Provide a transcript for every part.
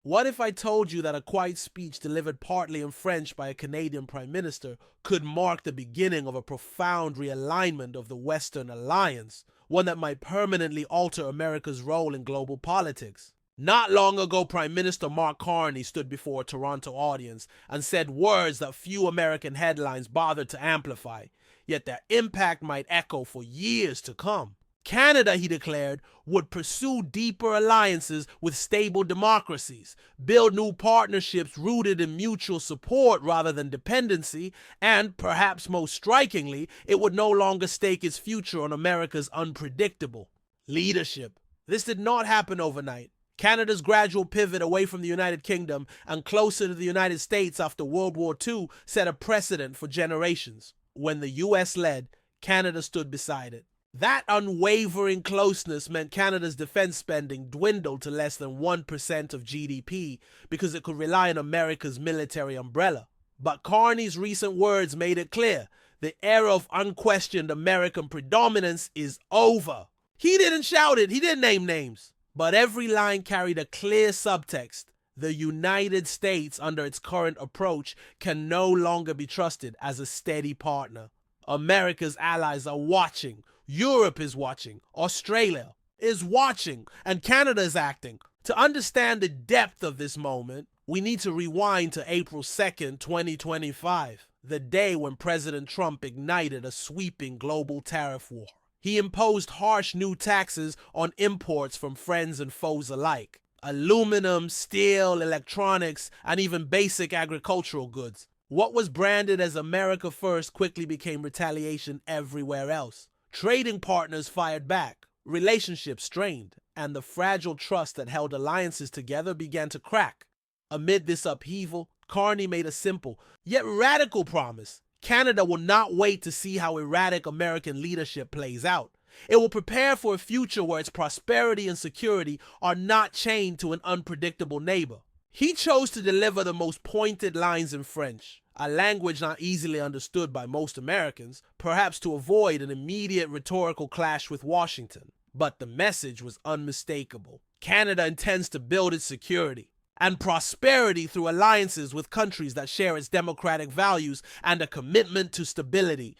What if I told you that a quiet speech delivered partly in French by a Canadian Prime Minister could mark the beginning of a profound realignment of the Western alliance, one that might permanently alter America's role in global politics? Not long ago, Prime Minister Mark Carney stood before a Toronto audience and said words that few American headlines bothered to amplify, yet their impact might echo for years to come. Canada, he declared, would pursue deeper alliances with stable democracies, build new partnerships rooted in mutual support rather than dependency, and, perhaps most strikingly, it would no longer stake its future on America's unpredictable leadership. This did not happen overnight. Canada's gradual pivot away from the United Kingdom and closer to the United States after World War II set a precedent for generations. When the US led, Canada stood beside it. That unwavering closeness meant Canada's defense spending dwindled to less than 1% of GDP because it could rely on America's military umbrella. But Carney's recent words made it clear the era of unquestioned American predominance is over. He didn't shout it, he didn't name names. But every line carried a clear subtext. The United States, under its current approach, can no longer be trusted as a steady partner. America's allies are watching. Europe is watching, Australia is watching, and Canada is acting. To understand the depth of this moment, we need to rewind to April 2nd, 2025, the day when President Trump ignited a sweeping global tariff war. He imposed harsh new taxes on imports from friends and foes alike. Aluminum, steel, electronics, and even basic agricultural goods. What was branded as America First quickly became retaliation everywhere else. Trading partners fired back, relationships strained, and the fragile trust that held alliances together began to crack. Amid this upheaval, Carney made a simple, yet radical promise. Canada will not wait to see how erratic American leadership plays out. It will prepare for a future where its prosperity and security are not chained to an unpredictable neighbor. He chose to deliver the most pointed lines in French, a language not easily understood by most Americans, perhaps to avoid an immediate rhetorical clash with Washington. But the message was unmistakable. Canada intends to build its security and prosperity through alliances with countries that share its democratic values and a commitment to stability.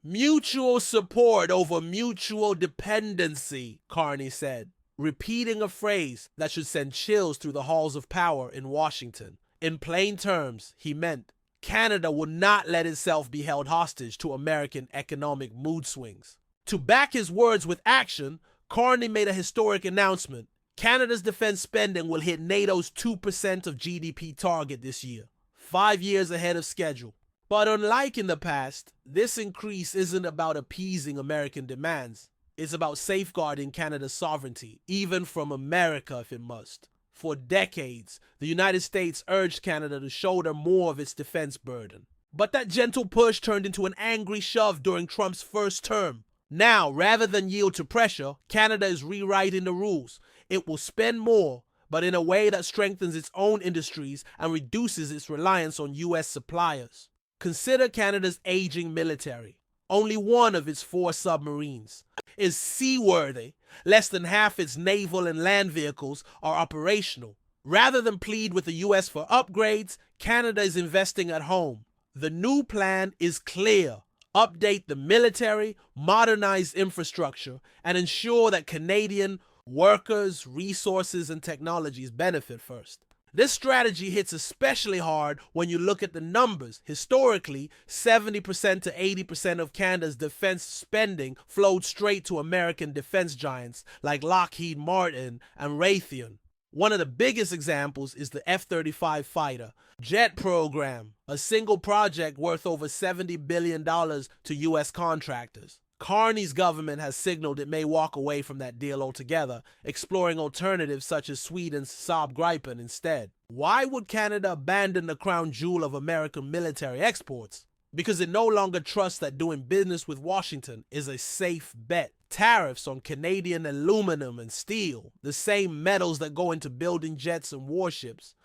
Mutual support over mutual dependency, Carney said, repeating a phrase that should send chills through the halls of power in Washington. In plain terms, he meant Canada will not let itself be held hostage to American economic mood swings. To back his words with action, Carney made a historic announcement. Canada's defense spending will hit NATO's 2% of GDP target this year, 5 years ahead of schedule. But unlike in the past, this increase isn't about appeasing American demands. It's about safeguarding Canada's sovereignty, even from America if it must. For decades, the United States urged Canada to shoulder more of its defense burden. But that gentle push turned into an angry shove during Trump's first term. Now, rather than yield to pressure, Canada is rewriting the rules. It will spend more, but in a way that strengthens its own industries and reduces its reliance on U.S. suppliers. Consider Canada's aging military. Only one of its 4 submarines is seaworthy. Less than half its naval and land vehicles are operational. Rather than plead with the U.S. for upgrades, Canada is investing at home. The new plan is clear. Update the military, modernize infrastructure, and ensure that Canadian workers, resources, and technologies benefit first. This strategy hits especially hard when you look at the numbers. Historically, 70% to 80% of Canada's defense spending flowed straight to American defense giants like Lockheed Martin and Raytheon. One of the biggest examples is the F-35 fighter jet program, a single project worth over $70 billion to U.S. contractors. Carney's government has signaled it may walk away from that deal altogether, exploring alternatives such as Sweden's Saab Gripen instead. Why would Canada abandon the crown jewel of American military exports? Because it no longer trusts that doing business with Washington is a safe bet. Tariffs on Canadian aluminum and steel, the same metals that go into building jets and warships,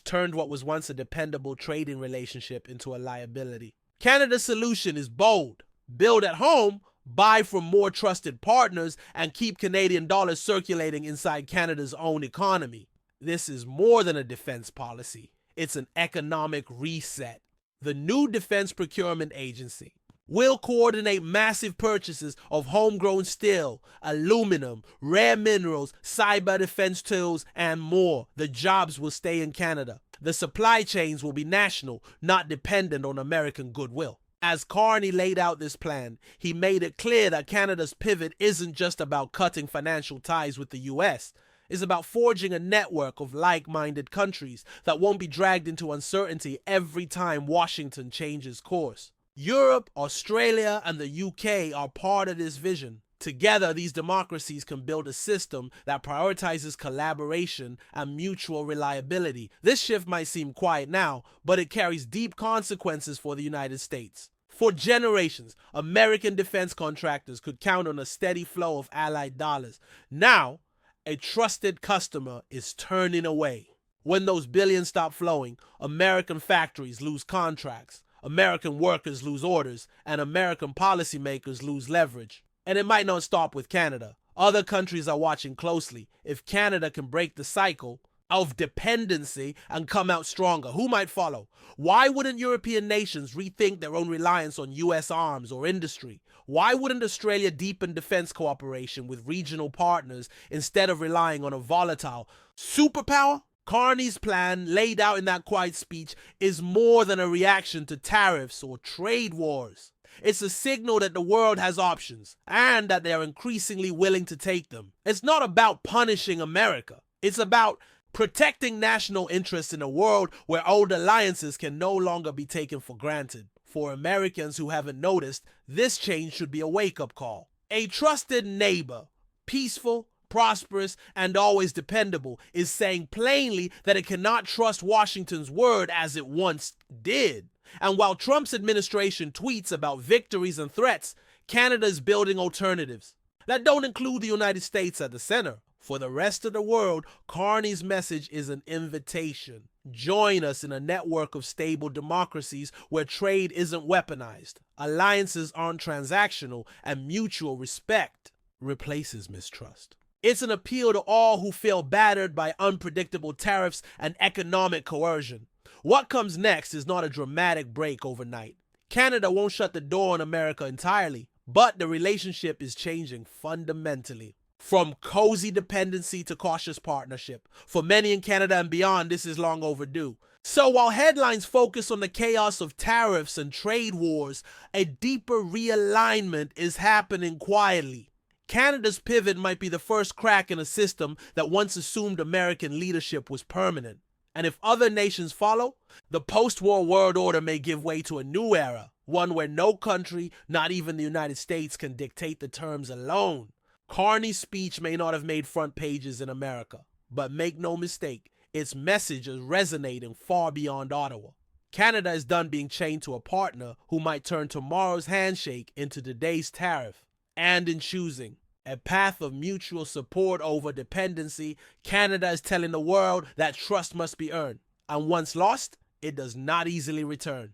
turned what was once a dependable trading relationship into a liability. Canada's solution is bold. Build at home, buy from more trusted partners, and keep Canadian dollars circulating inside Canada's own economy. this is more than a defense policy. It's an economic reset. The new Defense Procurement Agency will coordinate massive purchases of homegrown steel, aluminum, rare minerals, cyber defense tools, and more. The jobs will stay in Canada. The supply chains will be national, not dependent on American goodwill. As Carney laid out this plan, he made it clear that Canada's pivot isn't just about cutting financial ties with the US. It's about forging a network of like-minded countries that won't be dragged into uncertainty every time Washington changes course. Europe, Australia, and the UK are part of this vision. Together, these democracies can build a system that prioritizes collaboration and mutual reliability. This shift might seem quiet now, but it carries deep consequences for the United States. For generations, American defense contractors could count on a steady flow of allied dollars. Now, a trusted customer is turning away. When those billions stop flowing, American factories lose contracts, American workers lose orders, and American policymakers lose leverage. And it might not stop with Canada. Other countries are watching closely. If Canada can break the cycle of dependency and come out stronger, who might follow? Why wouldn't European nations rethink their own reliance on US arms or industry? Why wouldn't Australia deepen defense cooperation with regional partners instead of relying on a volatile superpower? Carney's plan, laid out in that quiet speech, is more than a reaction to tariffs or trade wars. It's a signal that the world has options and that they are increasingly willing to take them. It's not about punishing America. It's about protecting national interests in a world where old alliances can no longer be taken for granted. For Americans who haven't noticed, this change should be a wake-up call. A trusted neighbor, peaceful, prosperous, and always dependable, is saying plainly that it cannot trust Washington's word as it once did. And while Trump's administration tweets about victories and threats, Canada is building alternatives that don't include the United States at the center. For the rest of the world, Carney's message is an invitation. Join us in a network of stable democracies where trade isn't weaponized, alliances aren't transactional, and mutual respect replaces mistrust. It's an appeal to all who feel battered by unpredictable tariffs and economic coercion. What comes next is not a dramatic break overnight. Canada won't shut the door on America entirely, but the relationship is changing fundamentally. From cozy dependency to cautious partnership. For many in Canada and beyond, this is long overdue. So while headlines focus on the chaos of tariffs and trade wars, a deeper realignment is happening quietly. Canada's pivot might be the first crack in a system that once assumed American leadership was permanent. And if other nations follow, the post-war world order may give way to a new era, one where no country, not even the United States, can dictate the terms alone. Carney's speech may not have made front pages in America, but make no mistake, its message is resonating far beyond Ottawa. Canada is done being chained to a partner who might turn tomorrow's handshake into today's tariff. And in choosing a path of mutual support over dependency, Canada is telling the world that trust must be earned. And once lost, it does not easily return.